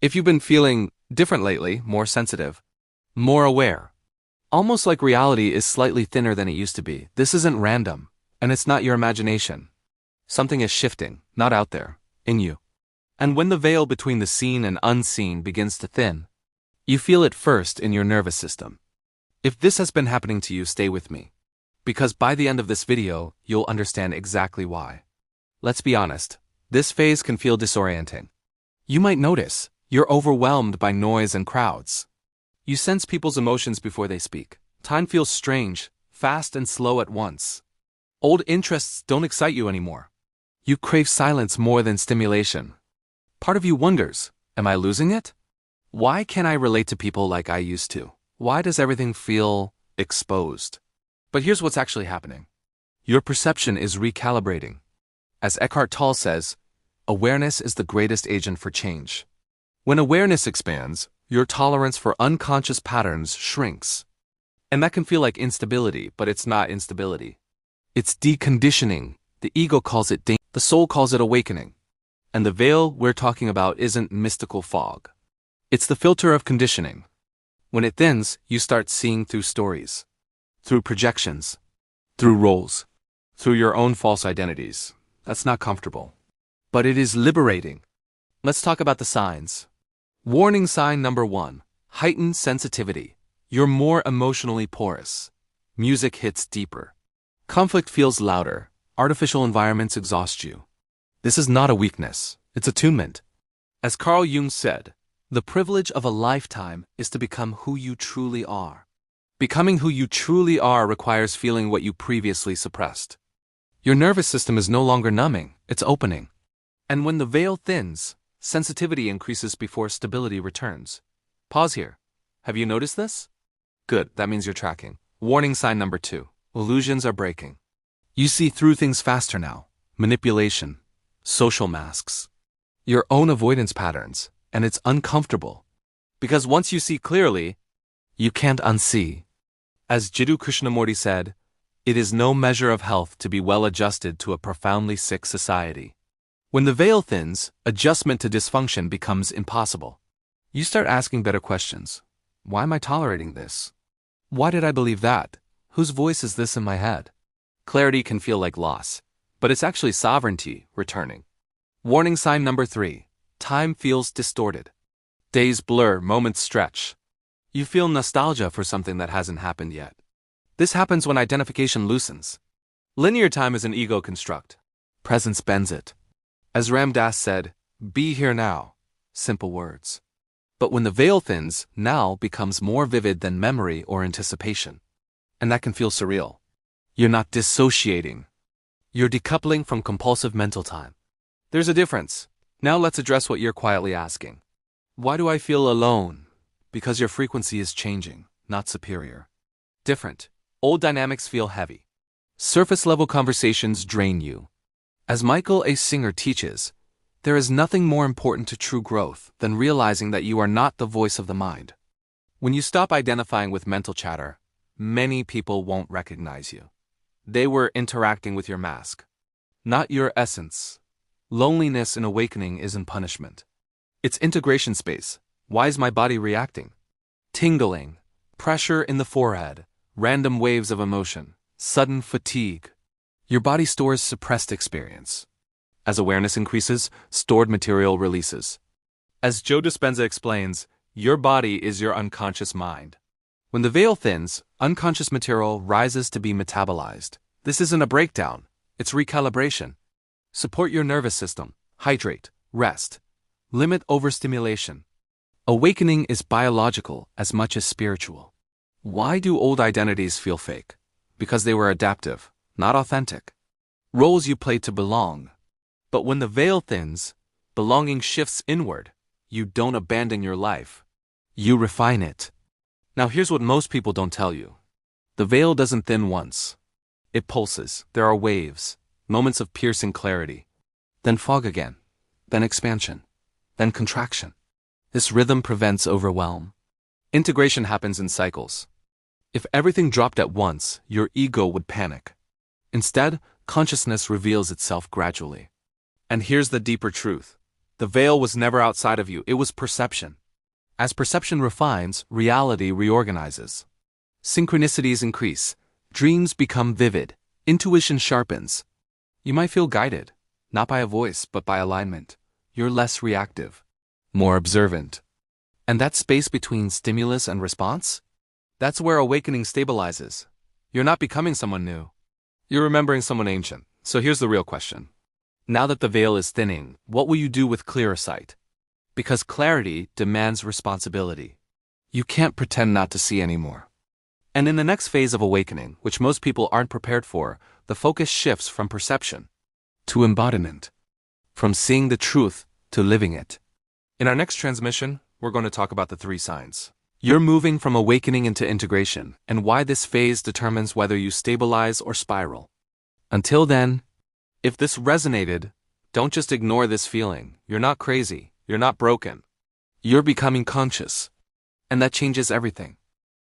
If you've been feeling different lately, more sensitive, more aware, almost like reality is slightly thinner than it used to be, this isn't random, and it's not your imagination. Something is shifting, not out there, in you. And when the veil between the seen and unseen begins to thin, you feel it first in your nervous system. If this has been happening to you, stay with me, because by the end of this video, you'll understand exactly why. Let's be honest, this phase can feel disorienting. You might notice you're overwhelmed by noise and crowds. You sense people's emotions before they speak. Time feels strange, fast and slow at once. Old interests don't excite you anymore. You crave silence more than stimulation. Part of you wonders, am I losing it? Why can't I relate to people like I used to? Why does everything feel exposed? But here's what's actually happening. Your perception is recalibrating. As Eckhart Tolle says, awareness is the greatest agent for change. When awareness expands, your tolerance for unconscious patterns shrinks. And that can feel like instability, but it's not instability. It's deconditioning. The ego calls it danger. The soul calls it awakening. And the veil we're talking about isn't mystical fog. It's the filter of conditioning. When it thins, you start seeing through stories, through projections, through roles, through your own false identities. That's not comfortable. But it is liberating. Let's talk about the signs. Warning sign number 1, heightened sensitivity. You're more emotionally porous. Music hits deeper. Conflict feels louder. Artificial environments exhaust you. This is not a weakness, it's attunement. As Carl Jung said, the privilege of a lifetime is to become who you truly are. Becoming who you truly are requires feeling what you previously suppressed. Your nervous system is no longer numbing, it's opening. And when the veil thins, sensitivity increases before stability returns. Pause here. Have you noticed this? Good, that means you're tracking. Warning sign number 2. Illusions are breaking. You see through things faster now. Manipulation. Social masks. Your own avoidance patterns. And it's uncomfortable. Because once you see clearly, you can't unsee. As Jiddu Krishnamurti said, it is no measure of health to be well adjusted to a profoundly sick society. When the veil thins, adjustment to dysfunction becomes impossible. You start asking better questions. Why am I tolerating this? Why did I believe that? Whose voice is this in my head? Clarity can feel like loss, but it's actually sovereignty returning. Warning sign number 3. Time feels distorted. Days blur, moments stretch. You feel nostalgia for something that hasn't happened yet. This happens when identification loosens. Linear time is an ego construct. Presence bends it. As Ram Dass said, be here now. Simple words. But when the veil thins, now becomes more vivid than memory or anticipation. And that can feel surreal. You're not dissociating. You're decoupling from compulsive mental time. There's a difference. Now let's address what you're quietly asking. Why do I feel alone? Because your frequency is changing, not superior. Different. Old dynamics feel heavy. Surface-level conversations drain you. As Michael A. Singer teaches, there is nothing more important to true growth than realizing that you are not the voice of the mind. When you stop identifying with mental chatter, many people won't recognize you. They were interacting with your mask, not your essence. Loneliness in awakening isn't punishment. It's integration space. Why is my body reacting? Tingling, pressure in the forehead, random waves of emotion, sudden fatigue. Your body stores suppressed experience. As awareness increases, stored material releases. As Joe Dispenza explains, your body is your unconscious mind. When the veil thins, unconscious material rises to be metabolized. This isn't a breakdown, it's recalibration. Support your nervous system, hydrate, rest, limit overstimulation. Awakening is biological as much as spiritual. Why do old identities feel fake? Because they were adaptive, not authentic. Roles you played to belong. But when the veil thins, belonging shifts inward. You don't abandon your life. You refine it. Now here's what most people don't tell you. The veil doesn't thin once. It pulses. There are waves, moments of piercing clarity. Then fog again. Then expansion. Then contraction. This rhythm prevents overwhelm. Integration happens in cycles. If everything dropped at once, your ego would panic. Instead, consciousness reveals itself gradually. And here's the deeper truth. The veil was never outside of you, it was perception. As perception refines, reality reorganizes. Synchronicities increase, dreams become vivid, intuition sharpens. You might feel guided, not by a voice but by alignment. You're less reactive, more observant. And that space between stimulus and response? That's where awakening stabilizes. You're not becoming someone new. You're remembering someone ancient. So here's the real question. Now that the veil is thinning, what will you do with clearer sight? Because clarity demands responsibility. You can't pretend not to see anymore. And in the next phase of awakening, which most people aren't prepared for, the focus shifts from perception to embodiment, from seeing the truth to living it. In our next transmission, we're going to talk about the 3 signs. You're moving from awakening into integration, and why this phase determines whether you stabilize or spiral. Until then, if this resonated, don't just ignore this feeling. You're not crazy. You're not broken. You're becoming conscious. And that changes everything.